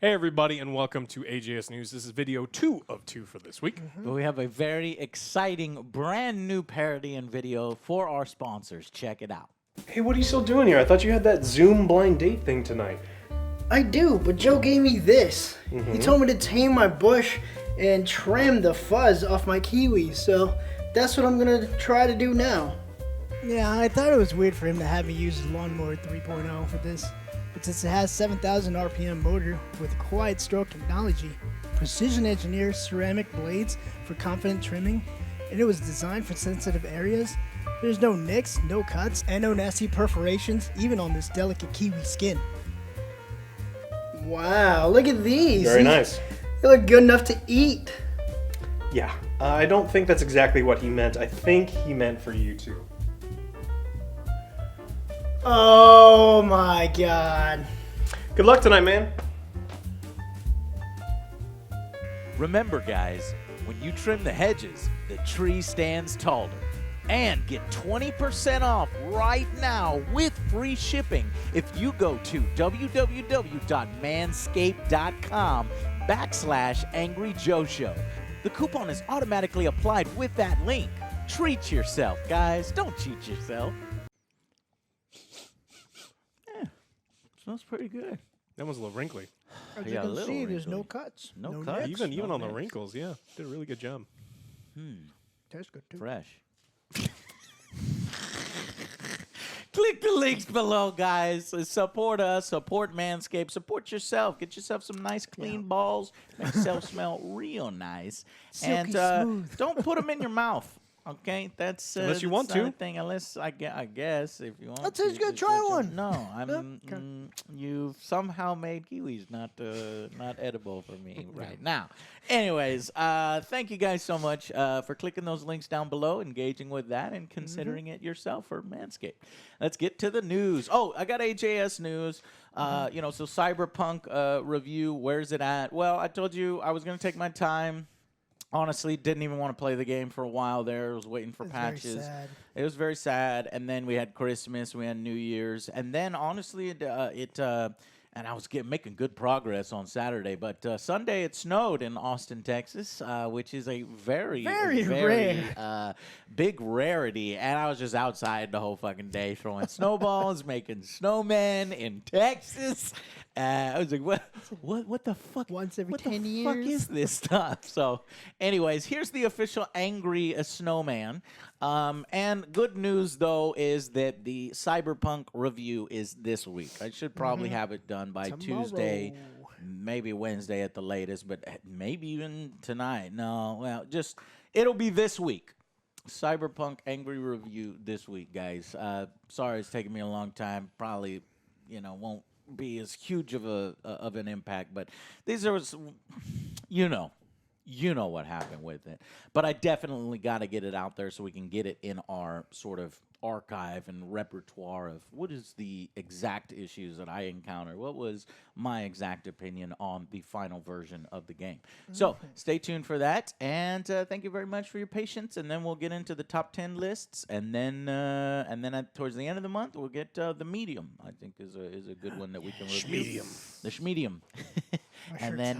Hey everybody, and welcome to AJS News. This is video 2 of 2 for this week. But we have a very exciting, brand new parody and video for our sponsors. Check it out. Hey, what are you still doing here? I thought you had that Zoom blind date thing tonight. I do, but Joe gave me this. He told me to tame my bush and trim the fuzz off my kiwis, so that's what I'm gonna try to do now. Yeah, I thought it was weird for him to have me use his lawnmower 3.0 for this. But since it has 7,000 RPM motor with quiet stroke technology, precision engineered ceramic blades for confident trimming, and it was designed for sensitive areas, there's no nicks, no cuts, and no nasty perforations, even on this delicate kiwi skin. Wow, look at these. Very nice. They look good enough to eat. Yeah, I don't think that's exactly what he meant. I think he meant for you too. Oh my god. Good luck tonight, man. Remember, guys, when you trim the hedges, the tree stands taller. And get 20% off right now with free shipping if you go to www.manscaped.com/AngryJoeShow. The coupon is automatically applied with that link. Treat yourself, guys. Don't cheat yourself. Yeah, smells pretty good. That was a little wrinkly. As Yeah, a you can little see, there's no wrinkly. cuts. No cuts. nicks. Even no on the nicks. wrinkles, yeah. Did a really good job. Tastes good too. Fresh. Click the links below, guys. Support us. Support Manscaped. Support yourself. Get yourself some nice, clean balls. Make yourself smell real nice. Silky and smooth. don't put them in your mouth. Okay, that's Unless you that's want not to. a thing. Unless I guess if you want. That tastes to, good. it's Try your- one. No, you've somehow made kiwis not edible for me right now. Anyways, thank you guys so much for clicking those links down below, engaging with that, and considering it yourself for Manscaped. Let's get to the news. Oh, I got AJS news. So Cyberpunk review. Where's it at? Well, I told you I was gonna take my time. Honestly, didn't even want to play the game for a while there. I was waiting for It's very patches. sad. It was very sad. And then we had Christmas, we had New Year's. And then, honestly, and I was making good progress on Saturday. But Sunday, it snowed in Austin, Texas, which is a very rare. big rarity. And I was just outside the whole fucking day throwing snowballs, making snowmen in Texas. I was like, what the fuck? Once every what 10 the fuck years? is this stuff? So, anyways, here's the official Angry Snowman. And good news, though, is that the Cyberpunk review is this week. I should probably have it done by Tuesday, maybe Wednesday at the latest, but maybe even tonight. No, well, it'll be this week. Cyberpunk Angry Review this week, guys. Sorry it's taking me a long time. Probably, won't be as huge of an impact, but these are, you know what happened with it. But I definitely got to get it out there so we can get it in our sort of archive and repertoire of what is the exact issues that I encountered. What was my exact opinion on the final version of the game? So stay tuned for that, and thank you very much for your patience. And then we'll get into the top 10 lists, and then towards the end of the month we'll get the medium. I think is a good one that we can review. The Schmedium. And then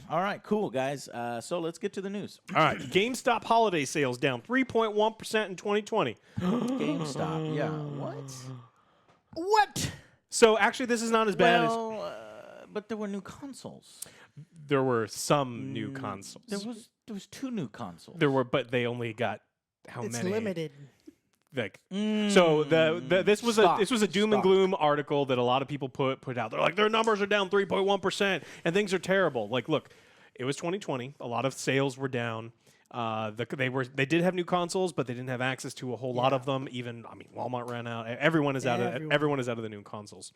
all right, cool, guys. So let's get to the news. All right, GameStop holiday sales down 3.1% in 2020. GameStop, yeah. What? What? So actually, this is not as bad as But there were new consoles. there were some new consoles. There was 2 new consoles. There were, but they only got how It's many? limited. Like, so this was a doom and Stock. gloom article that a lot of people put out. They're like, their numbers are down 3.1% and things are terrible. Like, look, it was 2020. A lot of sales were down. They did have new consoles, but they didn't have access to a whole lot of them. Even Walmart ran out. Everyone is out of the new consoles.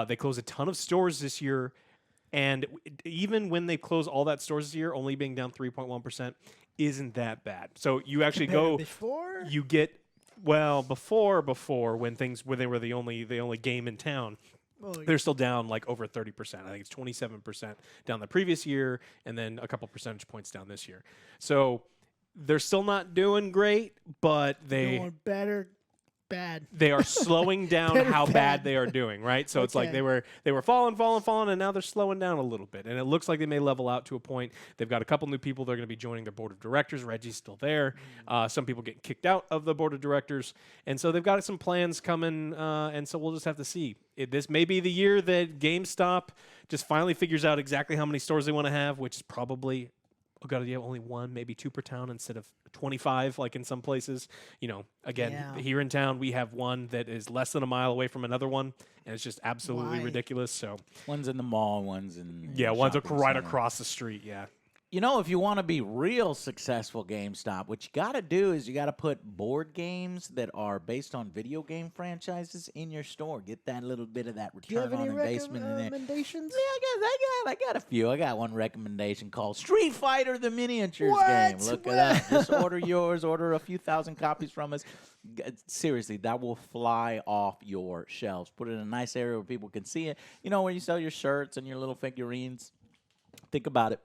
They closed a ton of stores this year, and even when they close all that stores this year, only being down 3.1% isn't that bad. So you actually Compared to before? you get. Well, before when they were the only game in town, they're still down like over 30%. I think it's 27% down the previous year, and then a couple percentage points down this year. So they're still not doing great, but Doing better. bad. They are slowing down They're how bad bad. they are doing, right? So it's like Okay. they were falling, and now they're slowing down a little bit. And it looks like they may level out to a point. They've got a couple new people. They're going to be joining their board of directors. Reggie's still there. Some people getting kicked out of the board of directors. And so they've got some plans coming, and so we'll just have to see. This may be the year that GameStop just finally figures out exactly how many stores they want to have, which is probably only one, maybe two per town instead of 25, like in some places. Again, Yeah. here in town, we have one that is less than a mile away from another one, and it's just absolutely Why? ridiculous. So, One's in the mall, one's in one's shopping right center. across the street. Yeah. If you want to be real successful GameStop, what you got to do is you got to put board games that are based on video game franchises in your store. Get that little bit of that Do you return have any on investment in there. recommendations? Yeah, I got a few. I got one recommendation called Street Fighter the Miniatures What? game. Look it up. Just order yours. Order a few thousand copies from us. Seriously, that will fly off your shelves. Put it in a nice area where people can see it. Where you sell your shirts and your little figurines. Think about it.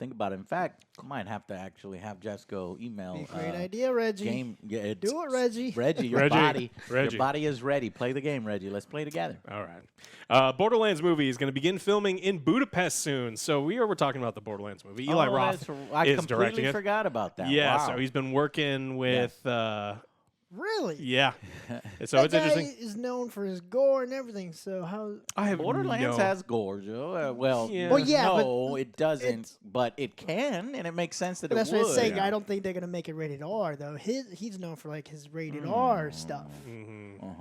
In fact, I might have to actually have Jesco email. Great idea, Reggie. Do it, Reggie. Reggie, your Reggie. body is ready. Play the game, Reggie. Let's play together. All right. Borderlands movie is going to begin filming in Budapest soon. So we're talking about the Borderlands movie. Eli Roth I is completely directing it. forgot about that. Yeah. Wow. So he's been working with. Really? Yeah. So That it's guy interesting. is known for his gore and everything. So how? I have Borderlands no. has gore, Joe. Well, Yeah. Well, yeah, but no, it doesn't, it's- but it can, and it makes sense that That's it what would. I'm saying. I don't think they're gonna make it rated R though. He's known for like his rated R stuff.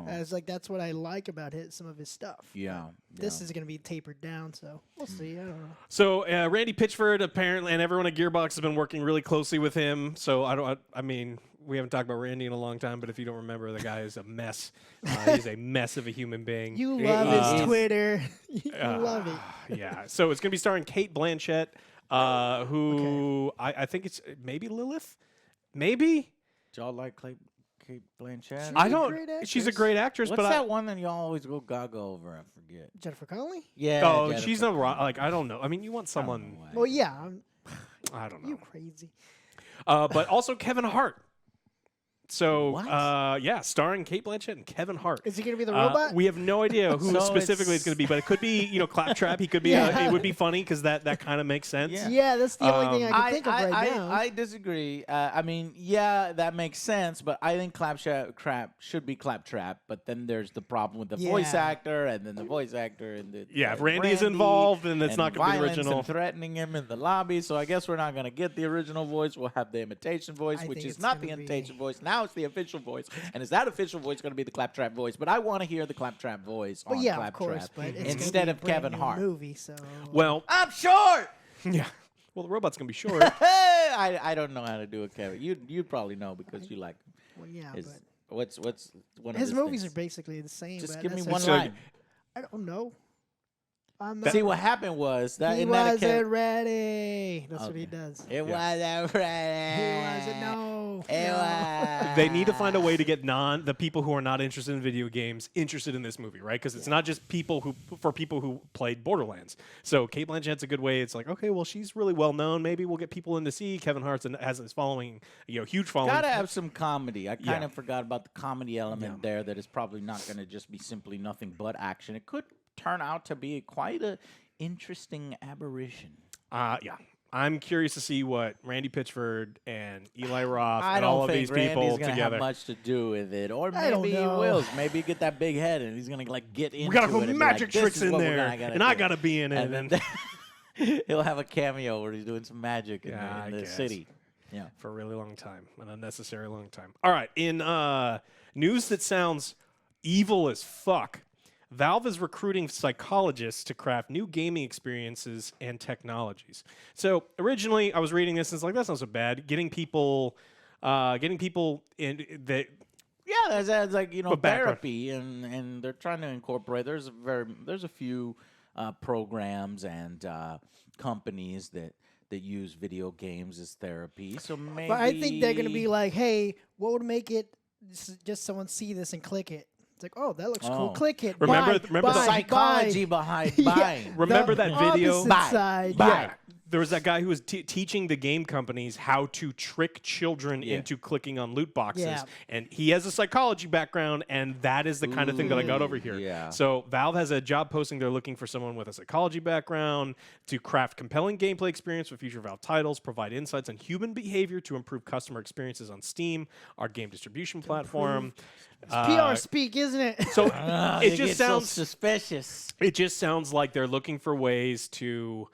As like that's what I like about some of his stuff. Yeah. This is gonna be tapered down, so we'll see. I don't know. So Randy Pitchford apparently, and everyone at Gearbox has been working really closely with him. So I mean, we haven't talked about Randy in a long time, but if you don't remember, the guy is a mess. He's a mess of a human being. You love his is- Twitter. You love it. Yeah. So it's going to be starring Kate Blanchett, who I think it's maybe Lilith, maybe. Y'all like Kate Blanchett? I a don't. great She's a actress. great actress, What's but that one that y'all always go gaga over? I forget. Jennifer Connelly? Yeah. oh, Jennifer. she's not like I don't know. I mean, you want I don't someone. know why. Well, yeah. I don't know. You crazy. But also Kevin Hart. So What? yeah, starring Kate Blanchett and Kevin Hart. Is he gonna be the robot? We have no idea who So specifically it's it's- going to be, but it could be Claptrap. He could be. Yeah. It would be funny because that kind of makes sense. Yeah. Yeah, that's the only thing I can think of right now. I disagree. I mean, yeah, that makes sense, but I think Claptrap should be Claptrap. But then there's the problem with the voice Yeah. actor, and then the voice actor, and the Yeah, if Randy is involved, then it's and not gonna be the violence original. And threatening him in the lobby. So I guess we're not going to get the original voice. We'll have the imitation voice, I which think is it's not the gonna be- imitation voice. Now it's the official voice, and is that official voice going to be the Claptrap voice? But I want to hear the Claptrap voice Well, on yeah, Claptrap of course, but it's gonna instead be a of brand Kevin new Hart. Movie, so Well, I'm short. yeah. Well, the robot's going to be short. I don't know how to do a Kevin. You probably know because you like him. well, yeah, His, but what's one of his movies things? are basically the same. Just but give me that's one So- line. I don't know. See what happened was that He in that wasn't ready. That's what he Okay. does. it Yeah. wasn't ready. He wasn't. No. It no. was. They need to find a way to get the people who are not interested in video games interested in this movie, right? Because it's not just people who played Borderlands. So Kate Blanchett's a good way. It's like, okay, well, she's really well known. Maybe we'll get people in to see. Kevin Hart has his following, huge following. Gotta have some comedy. I kind Yeah. of forgot about the comedy element there. That is probably not going to just be simply nothing but action. It could turn out to be quite a interesting aberration. Yeah. I'm curious to see what Randy Pitchford and Eli Roth I and don't all of think these Randy's people gonna together. have much to do with it, or I don't maybe he know. will. Maybe he get that big head and he's gonna get into We gotta it. put and be magic like, "This tricks is in what we're there, gonna and I do." gotta be in it. And And then he'll have a cameo where he's doing some magic in Yeah, I the guess. city. Yeah. for a really long time, an unnecessary long time. All right, in news that sounds evil as fuck, Valve is recruiting psychologists to craft new gaming experiences and technologies. So originally, I was reading this and it's like, that's not so bad. Getting people in that. Yeah, that's like But background. therapy, and they're trying to incorporate. There's a few programs and companies that use video games as therapy. So maybe, But I think they're gonna be like, hey, what would make it just someone see this and click it? It's like, oh, that looks cool. Oh. Click it. Remember buy, the buy, psychology buy. behind Yeah. buying. Remember The that video? opposite Buy. side. Buy. Yeah. there was that guy who was teaching the game companies how to trick children Yeah. into clicking on loot boxes. Yeah. And he has a psychology background, and that is the kind of thing that I got over here. Yeah. So Valve has a job posting. They're looking for someone with a psychology background to craft compelling gameplay experience for future Valve titles, provide insights on human behavior to improve customer experiences on Steam, our game distribution platform. PR speak, isn't it? So They it just get so sounds suspicious. it just sounds like they're looking for ways to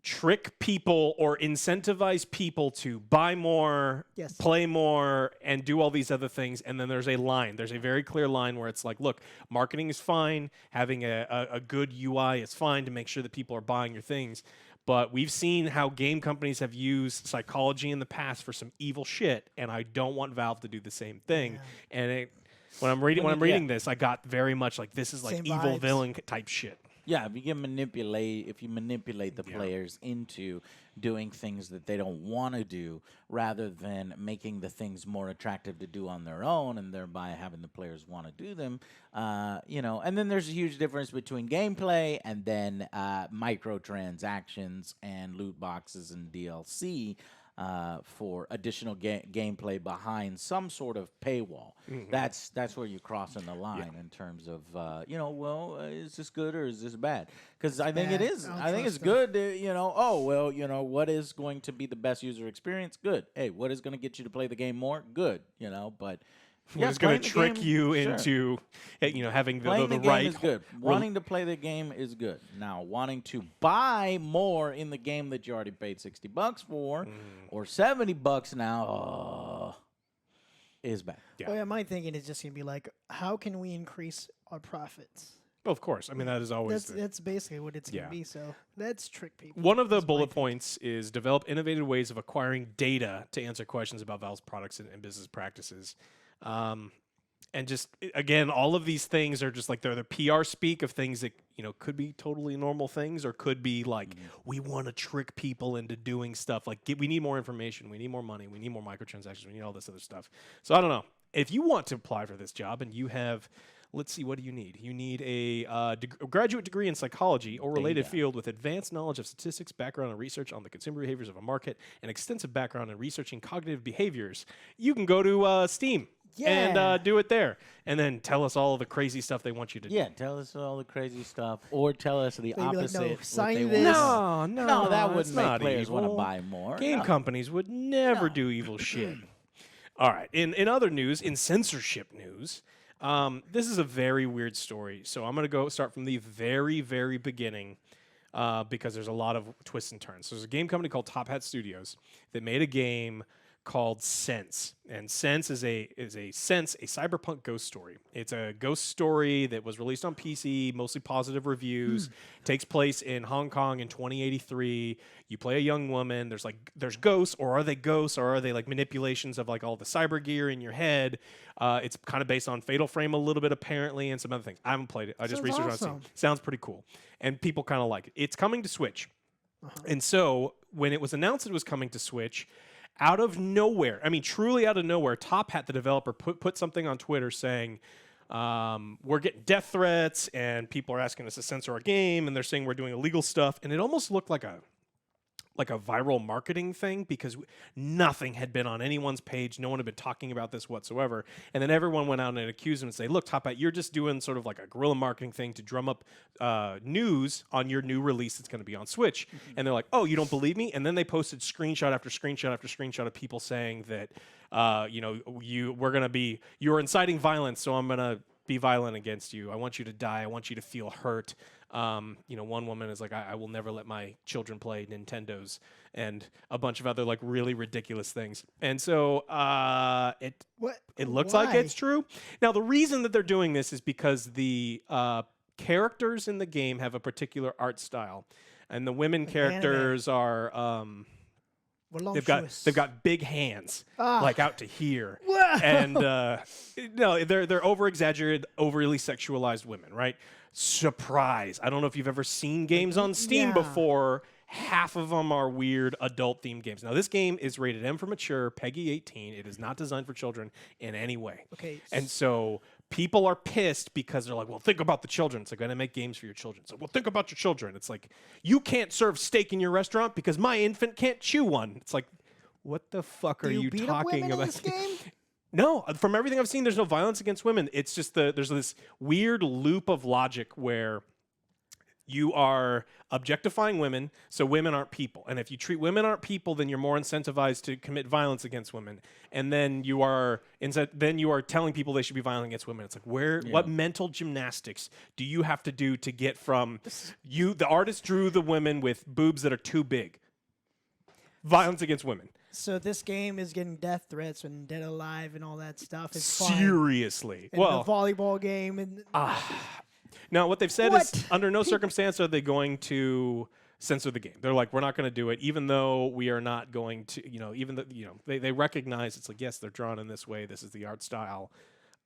trick people or incentivize people to buy more, Yes. play more, and do all these other things. And then there's a line. There's a very clear line where it's like, look, marketing is fine. Having a good UI is fine to make sure that people are buying your things. But we've seen how game companies have used psychology in the past for some evil shit, and I don't want Valve to do the same thing. And when I'm reading this, I got very much like this is like Same evil vibes. villain type shit. Yeah, if you manipulate the players into doing things that they don't want to do, rather than making the things more attractive to do on their own, and thereby having the players want to do them, And then there's a huge difference between gameplay and then microtransactions and loot boxes and DLC. For additional gameplay behind some sort of paywall. That's where you're crossing the line in terms of is this good or is this bad? Because I think it bad. is. I don't I think it's trust good. What is going to be the best user experience? Good. Hey, what is going to get you to play the game more? Good. But. Who's going to playing the trick game, you sure. into, having Playing the the game right? is good. Wanting to play the game is good. Now, wanting to buy more in the game that you already paid $60 for, or $70 now, is bad. Yeah. Well, yeah, my thinking is just gonna be like, how can we increase our profits? Well, of course. I mean, that is always That's basically what it's gonna Yeah. be. So let's trick people. one of the That's my bullet thing. points is develop innovative ways of acquiring data to answer questions about Valve's products and business practices. And just again, all of these things are just like they're the PR speak of things that could be totally normal things, or could be like we want to trick people into doing stuff. Like we need more information, we need more money, we need more microtransactions, we need all this other stuff. So I don't know if you want to apply for this job and you have. Let's see, what do you need? You need a graduate degree in psychology or related field with advanced knowledge of statistics, background and research on the consumer behaviors of a market, and extensive background in researching cognitive behaviors. You can go to Steam Yeah. and do it there. And then tell us all the crazy stuff they want you to do. Yeah, tell us all the crazy stuff, or tell us the They'd be like, opposite. no, what sign they this. want. No, that it's wouldn't make not players want to evil. buy more. Game No. companies would never No. do evil shit. All right. In other news, in censorship news, this is a very weird story. So I'm going to start from the very, very beginning because there's a lot of twists and turns. So there's a game company called Top Hat Studios that made a game called Sense, and Sense is a cyberpunk ghost story. It's a ghost story that was released on PC, mostly positive reviews. Takes place in Hong Kong in 2083. You play a young woman. There's ghosts, or are they ghosts, or are they like manipulations of like all the cyber gear in your head? It's kind of based on Fatal Frame a little bit apparently, and some other things. I haven't played it. I just Sounds researched awesome. on Steam. Sounds pretty cool, and people kind of like it. It's coming to Switch, and so when it was announced it was coming to Switch. Out of nowhere, I mean, truly out of nowhere, Top Hat, the developer, put something on Twitter saying, we're getting death threats and people are asking us to censor our game and they're saying we're doing illegal stuff. And it almost looked like a viral marketing thing because nothing had been on anyone's page. No one had been talking about this whatsoever. And then everyone went out and accused him and say, look, Top Hat, you're just doing sort of like a guerrilla marketing thing to drum up news on your new release that's going to be on Switch. And they're like, oh, you don't believe me? And then they posted screenshot after screenshot after screenshot of people saying that, you're inciting violence, so I'm going to be violent against you. I want you to die. I want you to feel hurt. One woman is like, I will never let my children play Nintendos, and a bunch of other like really ridiculous things. And so it looks like Why? it's true. Now the reason that they're doing this is because the characters in the game have a particular art style, and the women characters are Voluptuous. they've got big hands like out to here, Whoa. and no, they're over exaggerated, overly sexualized women, right? Surprise! I don't know if you've ever seen games on Steam Yeah. before. Half of them are weird adult-themed games. Now, this game is rated M for mature, PEGI 18. It is not designed for children in any way. Okay. And so people are pissed because they're like, well, think about the children. It's like, I make games for your children. It's like, well, think about your children. It's like, you can't serve steak in your restaurant because my infant can't chew one. It's like, what the fuck are you beat up talking women in about? this game? No, from everything I've seen, there's no violence against women. It's just there's this weird loop of logic where you are objectifying women, so women aren't people. And if you treat women aren't people, then you're more incentivized to commit violence against women. And then you are telling people they should be violent against women. It's like, what mental gymnastics do you have to do to get from the artist drew the women with boobs that are too big? Violence against women. So this game is getting death threats and Dead Alive and all that stuff. It's fine. Seriously. And the volleyball game and now what they've said is under no circumstance are they going to censor the game. They're like, we're not going to do it, even though we are not going to, even though, they recognize it's like, yes, they're drawn in this way. This is the art style.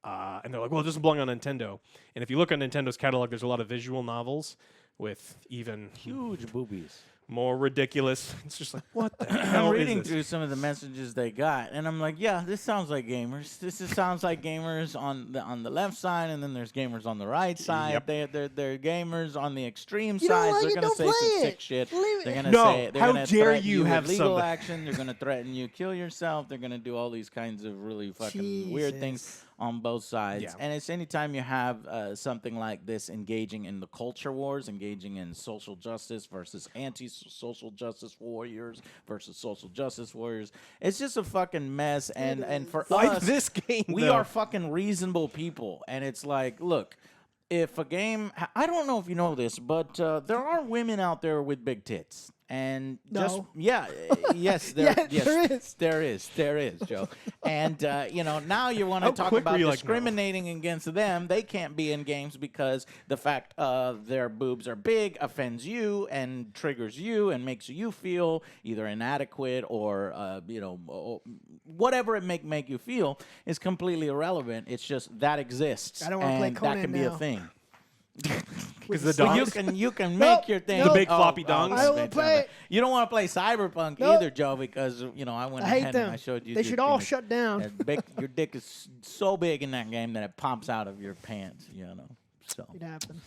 And they're like, well, it doesn't belong on Nintendo. And if you look on Nintendo's catalog, there's a lot of visual novels with even Huge boobies. more ridiculous. It's just like, what the hell I'm is reading this? through some of the messages they got, and I'm like, yeah, this sounds like gamers. This sounds like gamers on the left side, and then there's gamers on the right side. Yep. They're gamers on the extreme You don't sides. like They're it, gonna don't say play some it. sick shit. Leave They're it. gonna No, say they're how gonna dare threaten you with have legal somebody- action. They're gonna threaten you, kill yourself. They're gonna do all these kinds of really fucking weird things Jesus. on both sides. Yeah. And it's anytime you have something like this engaging in the culture wars, engaging in social justice versus anti-social justice warriors versus social justice warriors. It's just a fucking mess. And for Like us, this game, we though. are fucking reasonable people. And it's like, look, if a game, I don't know if you know this, but there are women out there with big tits. And just No. yes, Yeah, yes, there is. there is, Joe. And now you want to How talk quick were about you like, no? discriminating against them. They can't be in games because the fact their boobs are big offends you and triggers you and makes you feel either inadequate or whatever it make you feel is completely irrelevant. It's just that exists. I don't wanna play and that Conan can be a now. thing. Because the Well, dongs. you can Nope, make your thing. The big floppy dongs? I don't wanna play it. You don't want to play Cyberpunk Nope. either, Joe, because I went I hate ahead them. and I showed you. They your should all penis. shut down. Your dick is so big in that game that it pops out of your pants. So It happened.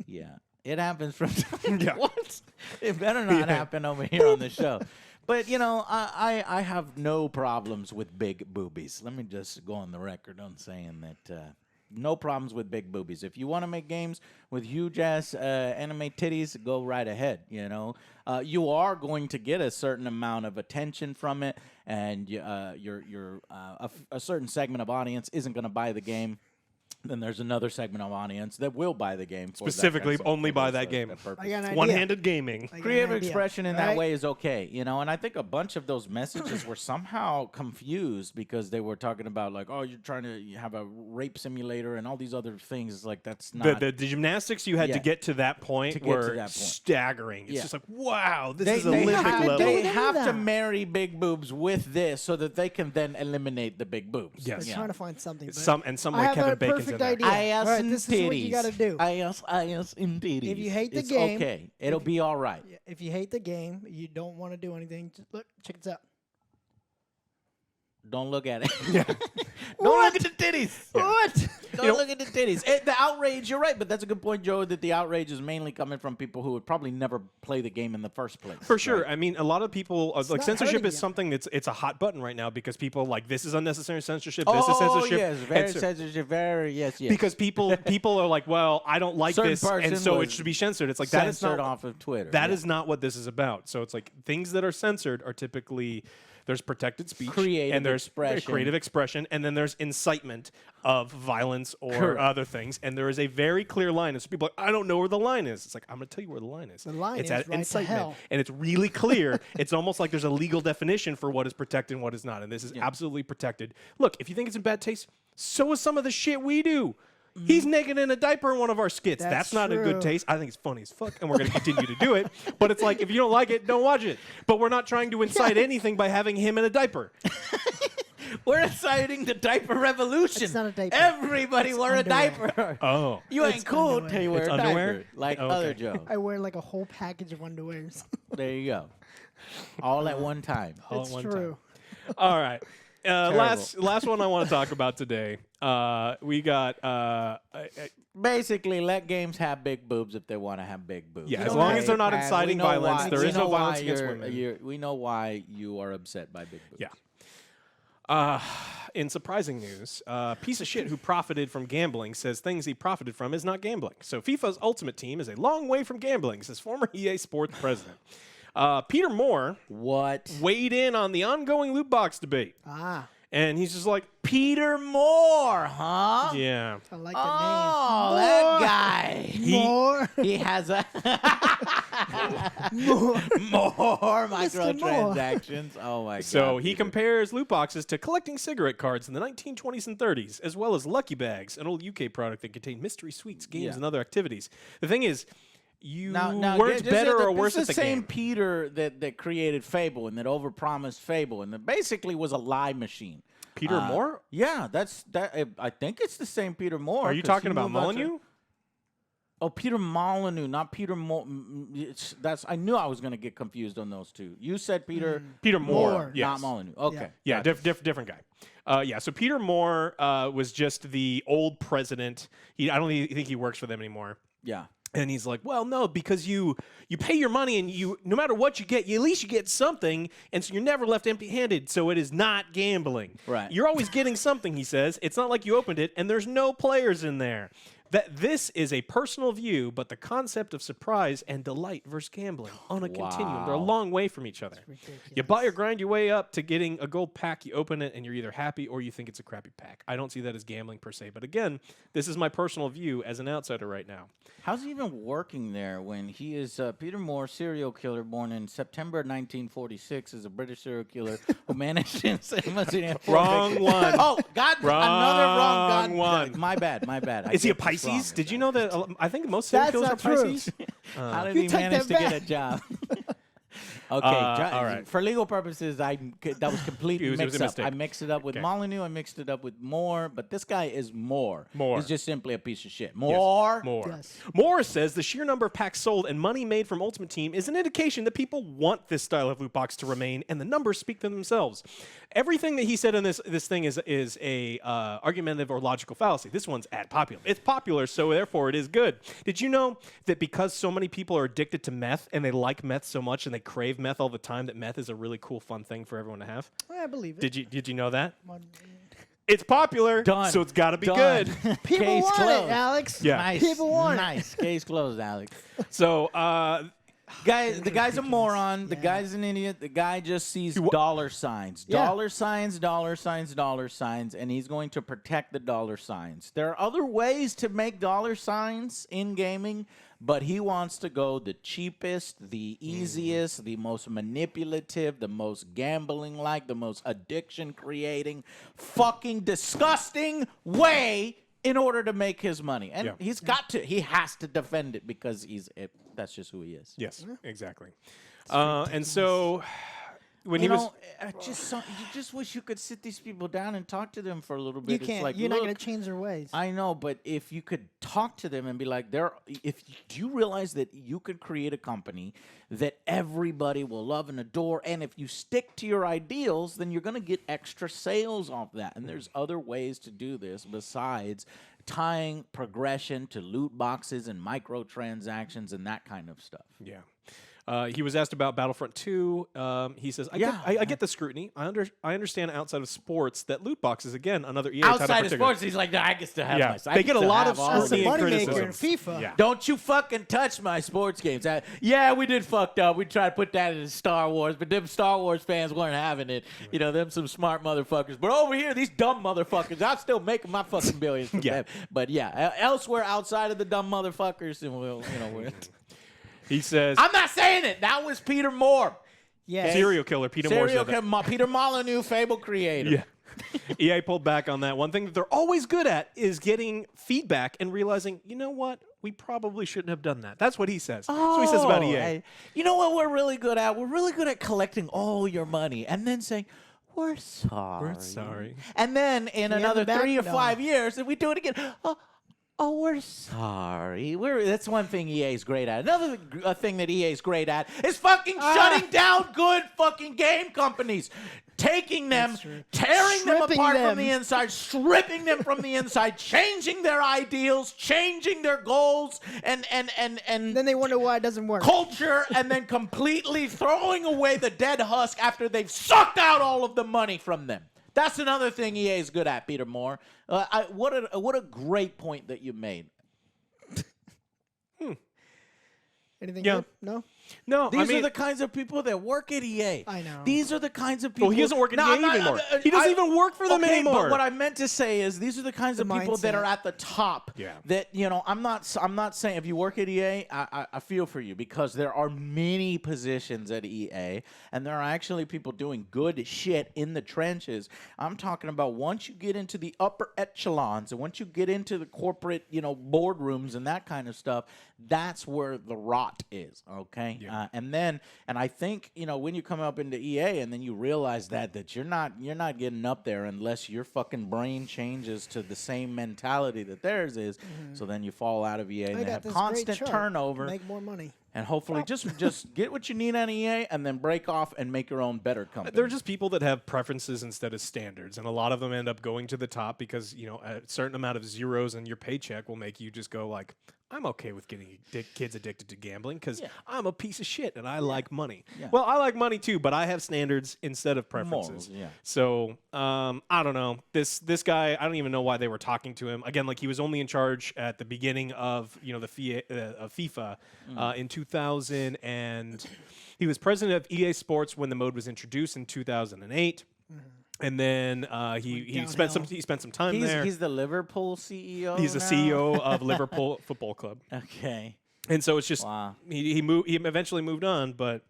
yeah, it happens from. Yeah. What? It better not happen over here on the show. But I have no problems with big boobies. Let me just go on the record on saying that. No problems with big boobies. If you want to make games with huge ass anime titties, go right ahead. You are going to get a certain amount of attention from it, and a certain segment of audience isn't going to buy the game. Then there's another segment of audience that will buy the game. For Specifically, that only for buy those, that game. purpose. I got an idea. One-handed gaming. I got an Creative idea, expression in that right? way is okay, and I think a bunch of those messages were somehow confused because they were talking about like, oh, you're trying to have a rape simulator and all these other things. It's like that's not. The gymnastics you had Yeah. to get to that point To get were to that point. staggering. It's Yeah. just like, wow, this they, is a they Olympic have, level. they Don't do have to that. marry big boobs with this so that they can then eliminate the big boobs. Yes. They're Yeah. trying to find something. But Some I way have Kevin a Bacon's perfect in there. idea. Ass All right, and this is what you titties. got to do. Ass and titties. If you hate the it's game- okay. It'll be all right. If you hate the game, you don't want to do anything. Just look, check this out. Don't look at it. Don't look at the titties. What? Don't look at the titties. The outrage, you're right, but that's a good point, Joe, that the outrage is mainly coming from people who would probably never play the game in the first place. For sure. I mean, a lot of people, like not censorship hurting is you. something it's a hot button right now because people like, this is unnecessary censorship, this is Oh, censorship. yes, very And so- censorship, very, yes. Because people are like, well, I don't like Certain this, and person so it was should be censored. It's like, that is censored not off of Twitter. That is not what this is about. So it's like things that are censored are typically there's protected speech, Creative and there's expression. creative expression, and then there's incitement of violence or Correct. other things. And there is a very clear line. And so people are like, I don't know where the line is. It's like, I'm going to tell you where the line is. The line it's is at right to incitement, hell. and it's really clear. It's almost like there's a legal definition for what is protected and what is not. And this is absolutely protected. Look, if you think it's in bad taste, so is some of the shit we do. He's naked in a diaper in one of our skits. That's That's not in good true. taste. I think it's funny as fuck, and we're going to continue to do it. But it's like, if you don't like it, don't watch it. But we're not trying to incite anything by having him in a diaper. We're inciting the diaper revolution. It's not a diaper. Everybody It's wear underwear. a diaper. Oh. You ain't It's cool underwear. till you wear It's a underwear? diaper. Like Okay. other Joe. I wear like a whole package of underwears. There you go. All at one time. All It's at one true. time. All right. last one I want to talk about today. We got Basically, let games have big boobs if they want to have big boobs. Yeah, as long as they're not And inciting we know violence, why- there we is no know violence why against you're- women. we know why you are upset by big boobs. Yeah. In surprising news, piece of shit who profited from gambling says things he profited from is not gambling. So FIFA's Ultimate Team is a long way from gambling, says former EA Sports president. Peter Moore What? weighed in on the ongoing loot box debate. And he's just like, Peter Moore, huh? yeah. I like the Oh, that guy. name. More. He has a More. more Mr. Moore. microtransactions. Oh my god. So he compares loot boxes to collecting cigarette cards in the 1920s and 30s, as well as Lucky Bags, an old UK product that contained mystery sweets, games, Yeah. and other activities. The thing is, you now, weren't just better that or worse this at the is the same game. Peter that created Fable and that overpromised Fable and that basically was a lie machine. Peter Moore? Yeah, I think it's the same Peter Moore. Are you 'cause talking he about moved out to- Molyneux? Oh, Peter Molyneux, not Peter Moore. I knew I was going to get confused on those two. You said Peter, Peter Moore. Moore. Yes. not Molyneux. Okay. Yeah, gotcha. different guy. Yeah, so Peter Moore was just the old president. I don't think he works for them anymore. Yeah. And he's like, well, no, because you pay your money and no matter what you get, at least you get something, and so you're never left empty-handed. So it is not gambling. Right. You're always getting something, he says. It's not like you opened it and there's no players in there. That this is a personal view, but the concept of surprise and delight versus gambling on a continuum. They're a Wow. long way from each other. You buy or grind your way up to getting a gold pack, you open it, and you're either happy or you think it's a crappy pack. I don't see that as gambling per se. But again, this is my personal view as an outsider right now. How's he even working there when he is Peter Moore, serial killer born in September 1946, is a British serial killer who managed in Wrong one. Oh, God, another wrong God. one. My bad. Is he a get this wrong. Pisces? Did you know that? I think most serial killers are not true. Pisces. How did You he take manage that to get a back. job? Okay, all right. For legal purposes, that was complete It was a mix up. mistake. I mixed it up with Molyneux. I mixed it up with Moore, but this guy is Moore. Moore. He's just simply a piece of shit. Moore. More. Yes. Moore says the sheer number of packs sold and money made from Ultimate Team is an indication that people want this style of loot box to remain, and the numbers speak for themselves. Everything that he said in this thing is a argumentative or logical fallacy. This one's ad popular. It's popular, so therefore it is good. Did you know that because so many people are addicted to meth and they like meth so much and they crave meth all the time, that meth is a really cool, fun thing for everyone to have? I believe it. Did you know that? It's popular, Done. so it's got to be Done. good. People Case want closed. it, Alex. Yeah. Nice. People want it. Nice. Case closed, Alex. So, The guy's a moron. The guy's an idiot. The guy just sees dollar signs. Yeah. Dollar signs, dollar signs, dollar signs, and he's going to protect the dollar signs. There are other ways to make dollar signs in gaming, but he wants to go the cheapest, the easiest, the most manipulative, the most gambling-like, the most addiction-creating, fucking disgusting way in order to make his money. And he has to defend it because that's just who he is. yes, exactly. And so when You he was know, you just wish you could sit these people down and talk to them for a little bit. You It's can't. like, You're not look, going to change their ways. I know, but if you could talk to them and be like, do you realize that you could create a company that everybody will love and adore, and if you stick to your ideals, then you're going to get extra sales off that. And there's other ways to do this besides tying progression to loot boxes and microtransactions and that kind of stuff. Yeah. He was asked about Battlefront 2. He says, I get the scrutiny. I understand outside of sports that loot boxes, again, another EA title Outside of particular. sports, he's like, no, I get to have my. I they get a to lot have of all That's the scrutiny and moneymaker in criticism. FIFA. Yeah. Don't you fucking touch my sports games. Yeah, we did fucked up. We tried to put that in Star Wars, but them Star Wars fans weren't having it. You know, them some smart motherfuckers. But over here, these dumb motherfuckers, I'm still making my fucking billions from them. But yeah, elsewhere outside of the dumb motherfuckers, and we're He says, I'm not saying it. That was Peter Moore. Yeah. serial killer Peter Moore Serial said that. killer, Peter Molyneux, Fable creator. Yeah. EA pulled back on that. One thing that they're always good at is getting feedback and realizing, you know what? We probably shouldn't have done that. That's what he says. That's what he says about EA. You know what we're really good at? We're really good at collecting all your money and then saying, we're sorry. We're sorry. And then in have another it back? 3 or No. 5 years, if we do it again, Oh, we're sorry. That's one thing EA is great at. Another thing that EA is great at is fucking shutting down good fucking game companies. Taking them, tearing them Stripping apart them. from the inside, stripping them from the inside, changing their ideals, changing their goals, and Then they wonder why it doesn't work. culture, and then completely throwing away the dead husk after they've sucked out all of the money from them. That's another thing EA is good at, Peter Moore. What a great point that you made. Anything Yeah. good? No? No, These I mean, are the kinds of people that work at EA. I know. These are the kinds of people. well, he doesn't work at No, EA I'm not- anymore. He doesn't even work for them okay, anymore. But what I meant to say is these are the kinds of people that mindset. are at the top. Yeah. That I'm not saying if you work at EA, I feel for you because there are many positions at EA, and there are actually people doing good shit in the trenches. I'm talking about once you get into the upper echelons and once you get into the corporate, boardrooms and that kind of stuff, that's where the rot is. Okay. Yeah. And I think when you come up into EA and then you realize that you're not getting up there unless your fucking brain changes to the same mentality that theirs is. So then you fall out of EA and I they got have this constant great chart. turnover. Make more money. And hopefully just get what you need on EA and then break off and make your own better company. they're just people that have preferences instead of standards, and a lot of them end up going to the top because a certain amount of zeros in your paycheck will make you just go like, I'm okay with getting kids addicted to gambling because I'm a piece of shit and I like money. Yeah. Well, I like money too, but I have standards instead of preferences. Morals, yeah. So I don't know. This guy, I don't even know why they were talking to him. Again, like he was only in charge at the beginning of the FIFA in 2000, and he was president of EA Sports when the mode was introduced in 2008. And then he spent some time there. He's the Liverpool CEO. He's the now? CEO of Liverpool Football Club, Okay. and so it's just Wow. he moved. He eventually moved on, but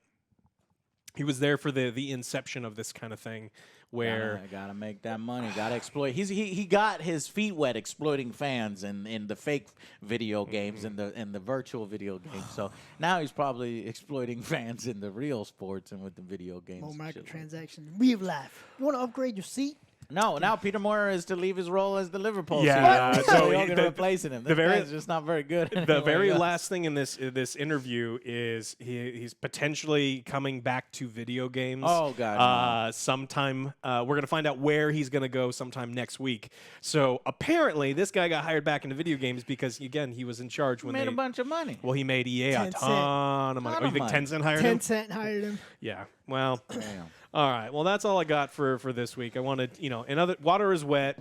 he was there for the inception of this kind of thing, where Gotta make that money. Gotta exploit. He got his feet wet exploiting fans in the fake video games and the virtual video games. So now he's probably exploiting fans in the real sports and with the video games. More and shit like that. microtransactions. Real life. You want to upgrade your seat? No, now Peter Moore is to leave his role as the Liverpool Yeah, CEO. so So you're the- gonna replacing him. This very- guy's just not very good. the anyway, very yeah. last thing in this interview is he's potentially coming back to video games. Oh, God, sometime we're gonna find out where he's gonna go sometime next week. So apparently this guy got hired back into video games because again he was in charge when made they a bunch of money. well he made EA a 10 cent. ton of money. Ton Oh, you of think money. 10 Cent hired him? 10 Cent hired him. Yeah. Well. Damn. All right. Well, that's all I got for this week. I wanted, another water is wet.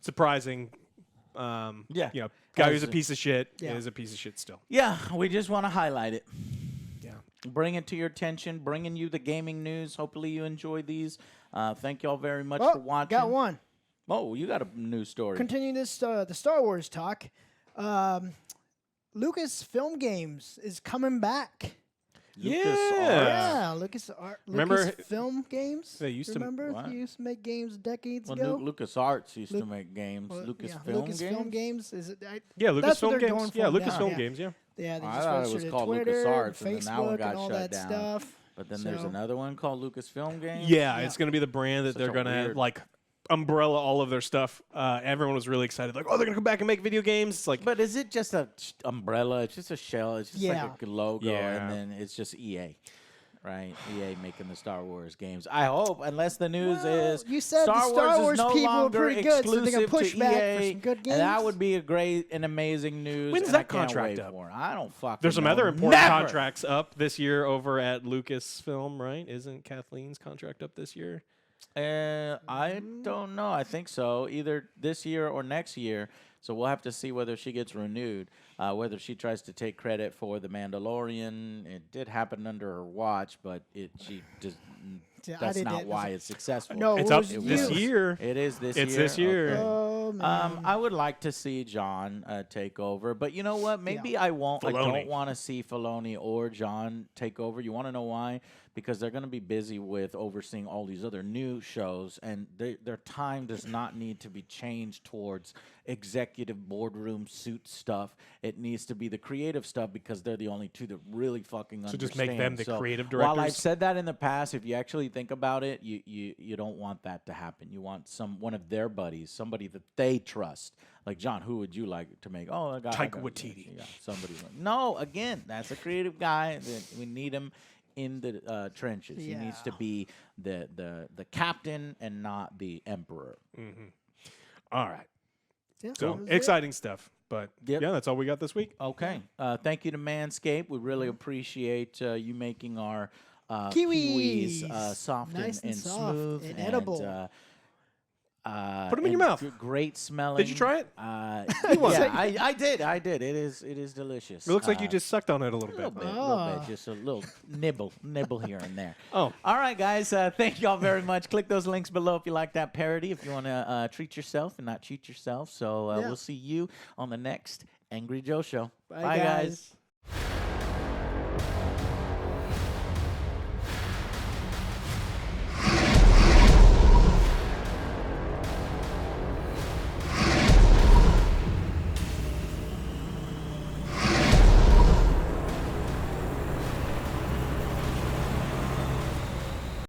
Surprising. Yeah. Guy who's a piece of shit Yeah. is a piece of shit still. Yeah, we just want to highlight it. Yeah. Bring it to your attention, bringing you the gaming news. Hopefully you enjoy these. Thank you all very much for Oh, watching. got one. Oh, you got a news story. Continuing this, the Star Wars talk. Lucasfilm Games is coming back. Yeah, Remember- Lucasfilm Games. They used to- remember What? they used to make games decades Well, ago. LucasArts used to Luke- make games. Well, Lucasfilm games? Is it? Yeah, That's what Lucasfilm they're games. going for Yeah, now. Lucasfilm Yeah. games. Yeah. Yeah, they I just thought it registered was to called Twitter, LucasArts, and then that one Facebook, got and all shut that down. stuff. But then there's So- another one called Lucasfilm games. Yeah, Yeah. it's going to be the brand that Such they're a going to weird- like umbrella all of their stuff. Everyone was really excited. Like, oh, they're going to come back and make video games. It's like, But is it just a umbrella? It's just a shell. It's just Yeah. like a logo, Yeah. and then it's just EA. Right, EA making the Star Wars games. I hope, unless the news Well, is you said the Star Star Wars Wars is no people are longer pretty good, so they can exclusive push to back for EA, some good and that games. would be a great and amazing news. When's and that I can't contract wait up? for it. I don't fucking. there's some know. other important Never! contracts up this year over at Lucasfilm, right? Isn't Kathleen's contract up this year? I don't know. I think so. Either this year or next year. So we'll have to see whether she gets renewed. Whether she tries to take credit for the Mandalorian. It did happen under her watch, but she just Yeah, I that's did not that. why it's successful. No, It's it up was this you. year. It is this It's year. this year. Okay. Oh man. I would like to see John take over, but you know what? Maybe I won't. I Filoni. don't want to see Filoni or John take over. You want to know why? Because they're going to be busy with overseeing all these other new shows, and their time does not need to be changed towards executive boardroom suit stuff. It needs to be the creative stuff because they're the only two that really fucking understand. just make them the creative While I've directors? said that in the past, if you actually think about it, you don't want that to happen. You want one of their buddies, somebody that they trust. Like, John, who would you like to make? Oh, Taika Waititi. Yeah, somebody. No, again, that's a creative guy. We need him in the trenches. He needs to be the captain and not the emperor. All right. Yeah, So that was it. exciting stuff. But Yep. yeah, that's all we got this week. Okay. Thank you to Manscaped. We really appreciate you making our Kiwis. soft Nice and and soft smooth and edible. Put them in your mouth. Great smelling. Did you try it? Yeah, I did. It is delicious. It looks like you just sucked on it a little a little bit. bit, just a little nibble here and there. Oh. All right, guys. Thank y'all very much. Click those links below if you like that parody. If you want to treat yourself and not cheat yourself. So we'll see you on the next Angry Joe Show. Bye, guys.